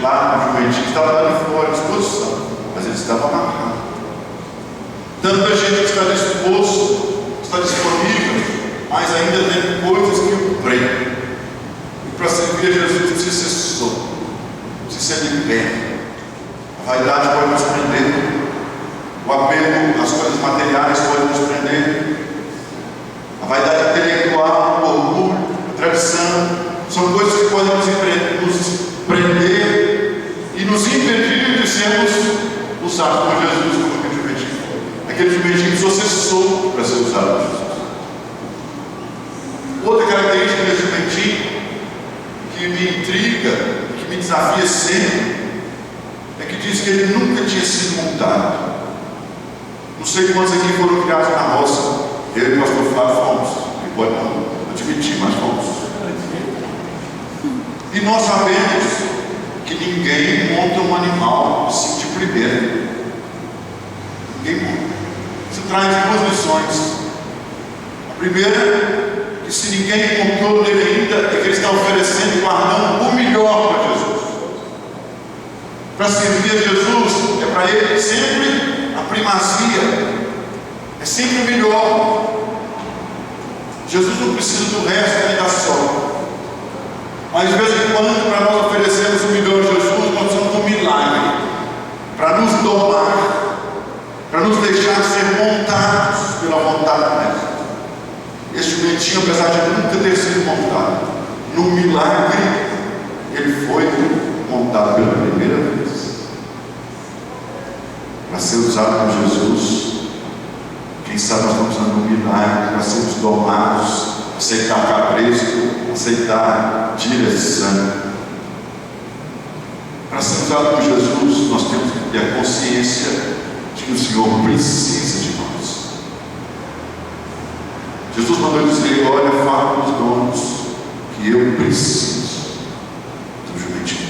lá no jumentinho estava dando fora à disposição, mas ele estava amarrado. Tanta gente está disposto, está disponível, mas ainda tem coisas que o prendem. E para servir a Jesus precisa ser solto, precisa ser liberto. A vaidade pode nos prender, o apego às coisas materiais pode nos prender, a vaidade intelectual, o orgulho, a tradição, são coisas que podem nos prender e nos impedir de sermos usados por Jesus como aquele jumentinho. Aquele jumentinho precisou ser solto para ser usado por Jesus. Outra característica desse jumentinho que me intriga, que me desafia sempre, é que diz que ele nunca tinha sido montado. Não sei quantos aqui foram criados na roça. Eu e o pastor Flávio fomos. E pode não admitir, mas fomos. E nós sabemos que ninguém monta um animal assim de primeira. Ninguém monta. Isso traz duas lições. A primeira, que se ninguém montou nele ainda, é que ele está oferecendo e guardando o melhor para Jesus. Para servir a Jesus, é para ele sempre a primazia, é sempre o melhor. Jesus não precisa do resto nem da sobra. Mas de vez em quando, para nós oferecermos o melhor a Jesus, nós precisamos de um milagre para nos domar, para nos deixar ser montados pela vontade dele. Este jumentinho, apesar de nunca ter sido montado, num milagre, ele foi montado pela primeira vez. Para ser usado por Jesus, quem sabe nós estamos usando um milagre para sermos domados, aceitar cabresto, aceitar direção. Para ser usado por Jesus, nós temos que ter a consciência de que o Senhor precisa de nós. Jesus mandou dizer: olha, fala para os donos que eu preciso do jumentinho.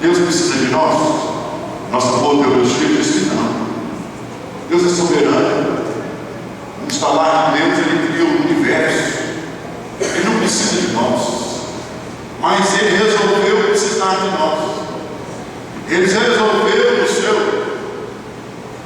Deus precisa de nós? Nossa boa teologia diz que não. Deus é soberano. No instalar de Deus, Ele criou o universo. Ele não precisa de nós, mas Ele resolveu precisar de nós. Ele resolveu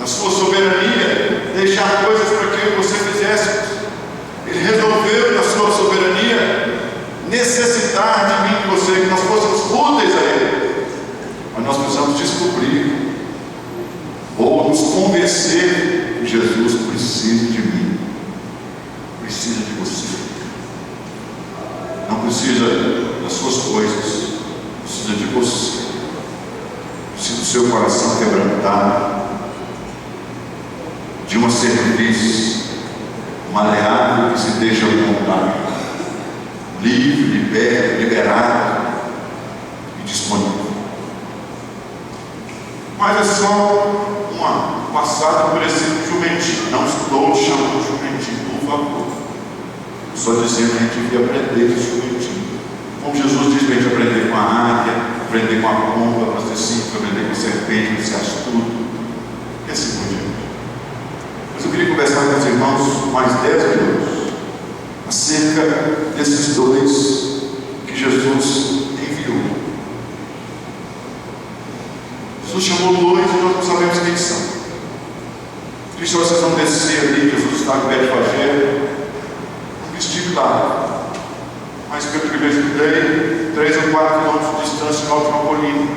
na sua soberania, deixar coisas para que eu e você fizéssemos. Ele resolveu na sua soberania necessitar de mim e de você, que nós fôssemos úteis a Ele. Mas nós precisamos descobrir ou nos convencer que Jesus precisa de mim, precisa de você. Não precisa das suas coisas, precisa de você. Precisa do seu coração quebrantado, de uma cerviz maleável que se deixa montar, livre, liberado e disponível. Mas é só uma passada por esse jumentinho. Não estou chamando de jumentinho, por favor. Só dizendo que a gente devia aprender esse jumentinho. Como Jesus diz para a gente aprender com a águia, aprender com a pomba, para ser simples, aprender com a serpente, para ser astuto, e assim por diante. Mas eu queria conversar com os irmãos mais 10 minutos acerca desses dois que Jesus enviou. Jesus chamou dois e nós não sabemos quem são. Disse: vocês vão descer ali, Jesus está com Betfagé. Não estive lá, mas pelo que eu estudei, 3 ou 4 quilômetros de distância, em alta uma colina.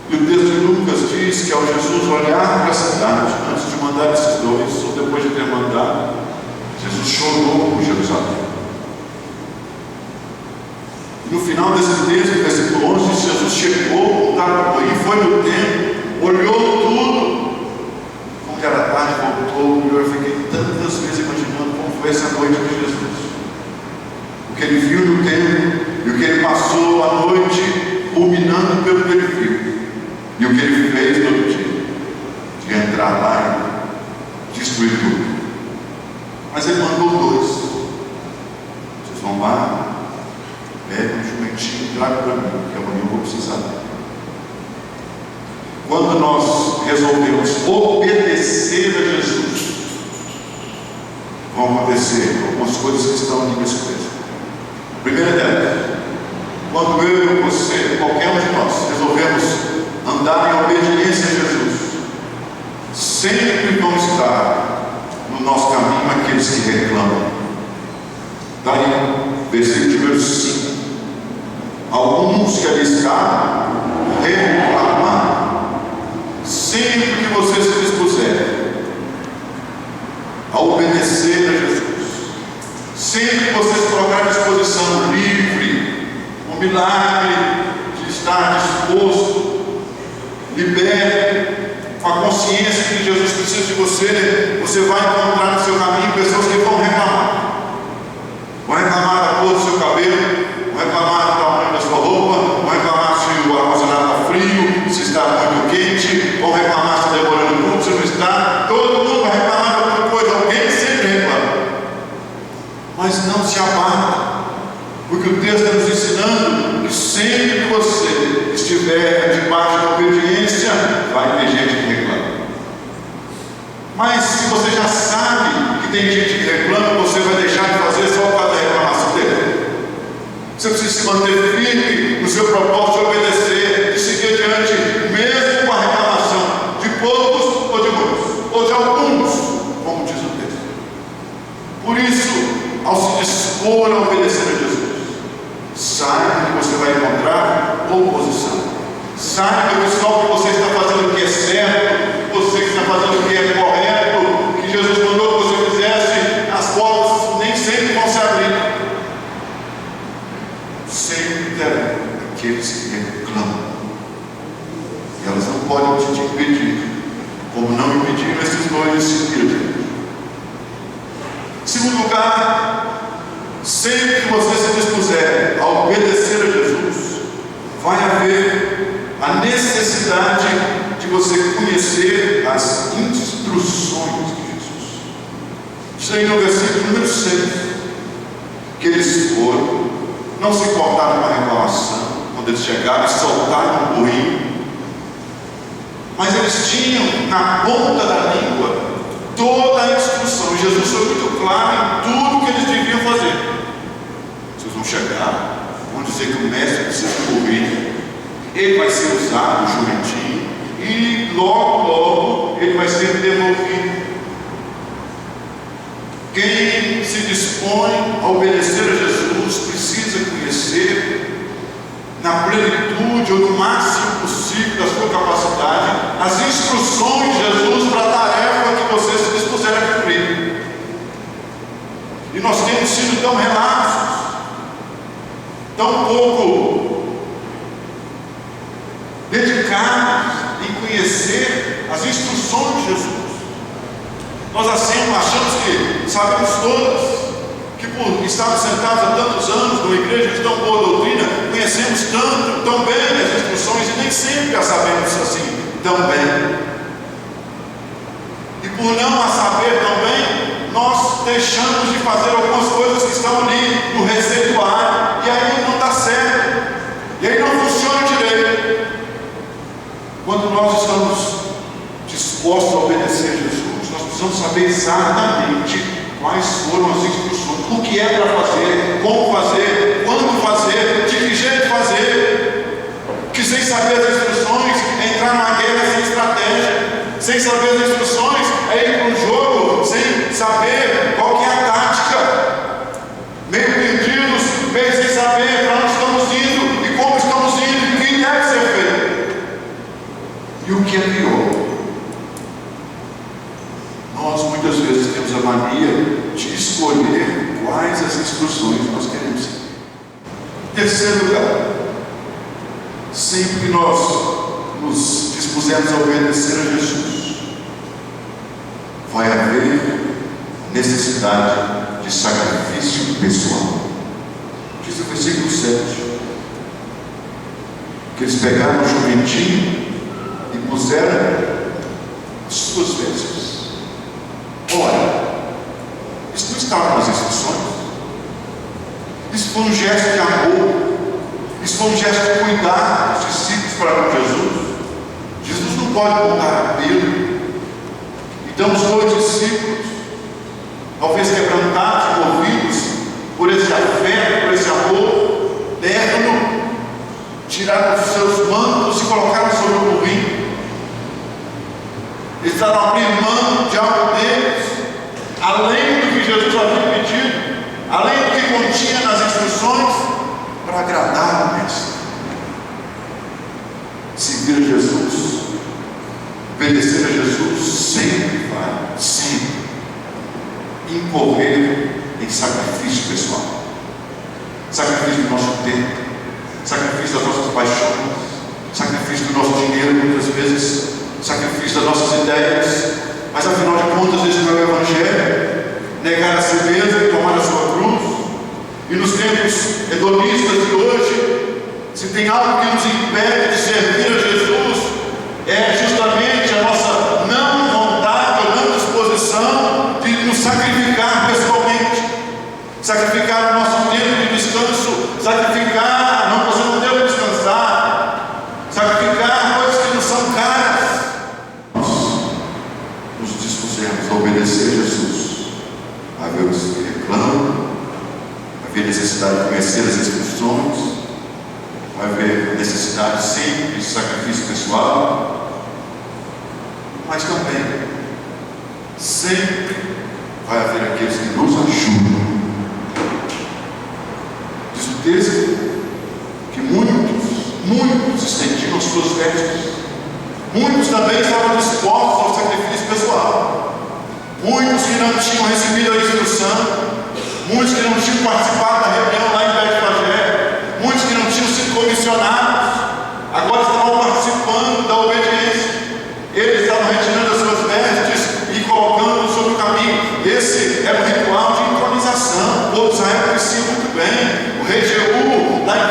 E o texto de Lucas diz que ao Jesus olhar para a cidade, antes de mandar esses dois, ou depois de ter mandado, Jesus chorou por Jerusalém. E no final desse texto, versículo 11, diz: Jesus chegou, e foi no templo, olhou tudo, como que era tarde, voltou, e eu fiquei tantas vezes imaginando como foi essa noite de Jesus. O que ele viu no templo, e o que ele passou a noite, culminando pelo que ele viu. E o que ele fez no dia, de entrar lá e destruir tudo. Mas ele mandou dois. Vocês vão lá, pegam um jumentinho e tragam para mim, que amanhã eu vou precisar dele. Quando nós resolvemos obedecer a Jesus, vão acontecer algumas coisas que estão aqui nesse texto. A primeira delas, quando eu e você, qualquer um de nós, resolvemos andar em obediência a Jesus, sempre vão estar no nosso caminho aqueles que reclamam. Daí, versículo número 5. Alguns que arriscaram reclamar. Sempre que você se dispuser a obedecer a Jesus, sempre que você se colocar à disposição livre, o milagre de estar disposto, liberto, com a consciência que Jesus precisa de você, você vai encontrar no seu caminho pessoas que vão reclamar. Vão reclamar da cor do seu cabelo, vão reclamar do tamanho da sua roupa, vão reclamar se o ar-condicionado está frio, se está muito quente, vão reclamar se está demorando muito, se não está. Todo mundo vai reclamar de alguma coisa, alguém sempre reclama. Mas não se abata, porque o texto está nos ensinando que sempre que você estiver debaixo da obediência, vai ter gente que reclama. Mas se você já sabe que tem gente que reclama, você vai deixar de fazer só por causa da reclamação dele. Você precisa se manter firme no seu propósito de obedecer, de seguir adiante, mesmo com a reclamação de poucos ou de muitos, ou de alguns, como diz o texto. Por isso, ao se dispor a obedecer a Jesus, saiba que você vai encontrar oposição. Saiba que só que você está fazendo o que é certo, você que está fazendo o que é correto, que Jesus mandou que você fizesse, as portas nem sempre vão se abrir. Sempre terão aqueles que reclamam. E elas não podem te impedir, como não impediram esses dois de seguir adiante. Segundo lugar, sempre que você se dispuser a obedecer a Jesus, vai haver a necessidade de você conhecer as instruções de Jesus. Isso aí no versículo número 6, que eles foram, não se importaram com a reclamação, quando eles chegaram e soltaram o burrinho, mas eles tinham na ponta da língua toda a instrução. Jesus foi muito claro em tudo que eles deviam fazer. Vocês vão chegar, vão dizer que o mestre precisa morrer, ele vai ser usado, o jumentinho, e logo ele vai ser devolvido. Quem se dispõe a obedecer a Jesus precisa conhecer, na plenitude ou no máximo possível da sua capacidade, as instruções de Jesus para a tarefa que você se dispuser a cumprir. E nós temos sido tão relapsos, tão pouco dedicados em conhecer as instruções de Jesus. Nós assim achamos que sabemos todas, que por estarmos sentados há tantos anos numa igreja de tão boa doutrina, conhecemos tão bem as instruções e nem sempre as sabemos assim tão bem. E por não as saber tão bem, nós deixamos de fazer algumas coisas que estão ali no receituário, e aí não dá certo, e aí não funciona direito. Quando nós estamos dispostos a obedecer a Jesus, nós precisamos saber exatamente quais foram as instruções, o que é para fazer, como fazer, quando fazer, de que jeito fazer. Que sem saber as instruções é entrar numa guerra sem estratégia, sem saber as instruções é ir para um jogo sem saber qual que é a tática, meio perdidos, meio sem saber para onde estamos indo e como estamos indo e o que deve ser feito. E o que é pior, nós muitas vezes temos a mania de escolher quais as instruções nós queremos seguir. Terceiro lugar, sempre que nós nos dispusermos a obedecer a Jesus, vai haver necessidade de sacrifício pessoal. Diz o versículo 7, que eles pegaram o jumentinho e puseram as suas vestes. Olha, isso não estava nas instruções. Isso foi um gesto de amor. Isso foi um gesto de cuidar dos discípulos para com Jesus. Jesus não pode montar pelo. Então os dois discípulos, talvez quebrantados, movidos por esse afeto, por esse amor terno, tiraram os seus mantos e colocaram sobre o burrinho. Eles estavam abrindo mão de algo deles, além do que Jesus havia pedido, além do que continha nas instruções, para agradar o Mestre. Seguir a Jesus, obedecer a Jesus, sempre incorrer em sacrifício pessoal, sacrifício do nosso tempo, sacrifício das nossas paixões, sacrifício do nosso dinheiro, muitas vezes, sacrifício das nossas ideias, mas afinal de contas, esse não é o Evangelho. Negar a si mesmo e tomar a sua cruz. E nos tempos hedonistas de hoje, se tem algo que nos impede de servir a Jesus, é justamente a nossa não vontade ou não disposição de nos sacrificar pessoalmente, sacrificar o nosso tempo de descanso, sacrificar, você não deve descansar, sacrificar coisas que não são caras. Nós nos dispusemos a obedecer a Jesus. Vai haver os que reclamam, vai haver necessidade de conhecer as instruções, vai haver necessidade sempre de sacrifício pessoal, mas também sempre vai haver aqueles que nos ajudam. Diz o texto que muitos estendiam as suas vestes, muitos também estavam dispostos ao sacrifício pessoal. Muitos que não tinham recebido a instrução, muitos que não tinham participado da reunião lá em Betfagé, muitos que não tinham sido comissionados, agora estavam participando da obediência. Eles estavam retirando as suas vestes e colocando sobre o caminho. Esse era o ritual de entronização. O povo de Israel conhecia muito bem. O rei Jeú, lá em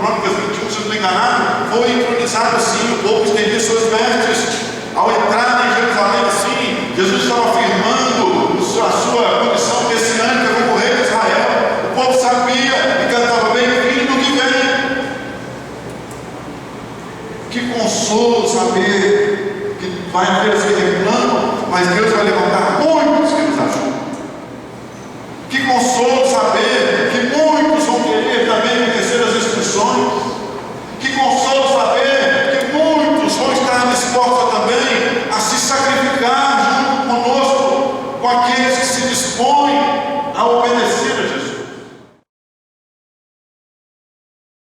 Crônicas 21, se não me engano, foi entronizado assim. O povo estendia suas vestes. Ao entrar em Jerusalém assim, Jesus estava afirmando a sua condição messiânica como rei de Israel. O povo sabia e cantava: bem-vindo que vem. Que consolo saber que vai haver os que reclamam, mas Deus vai levantar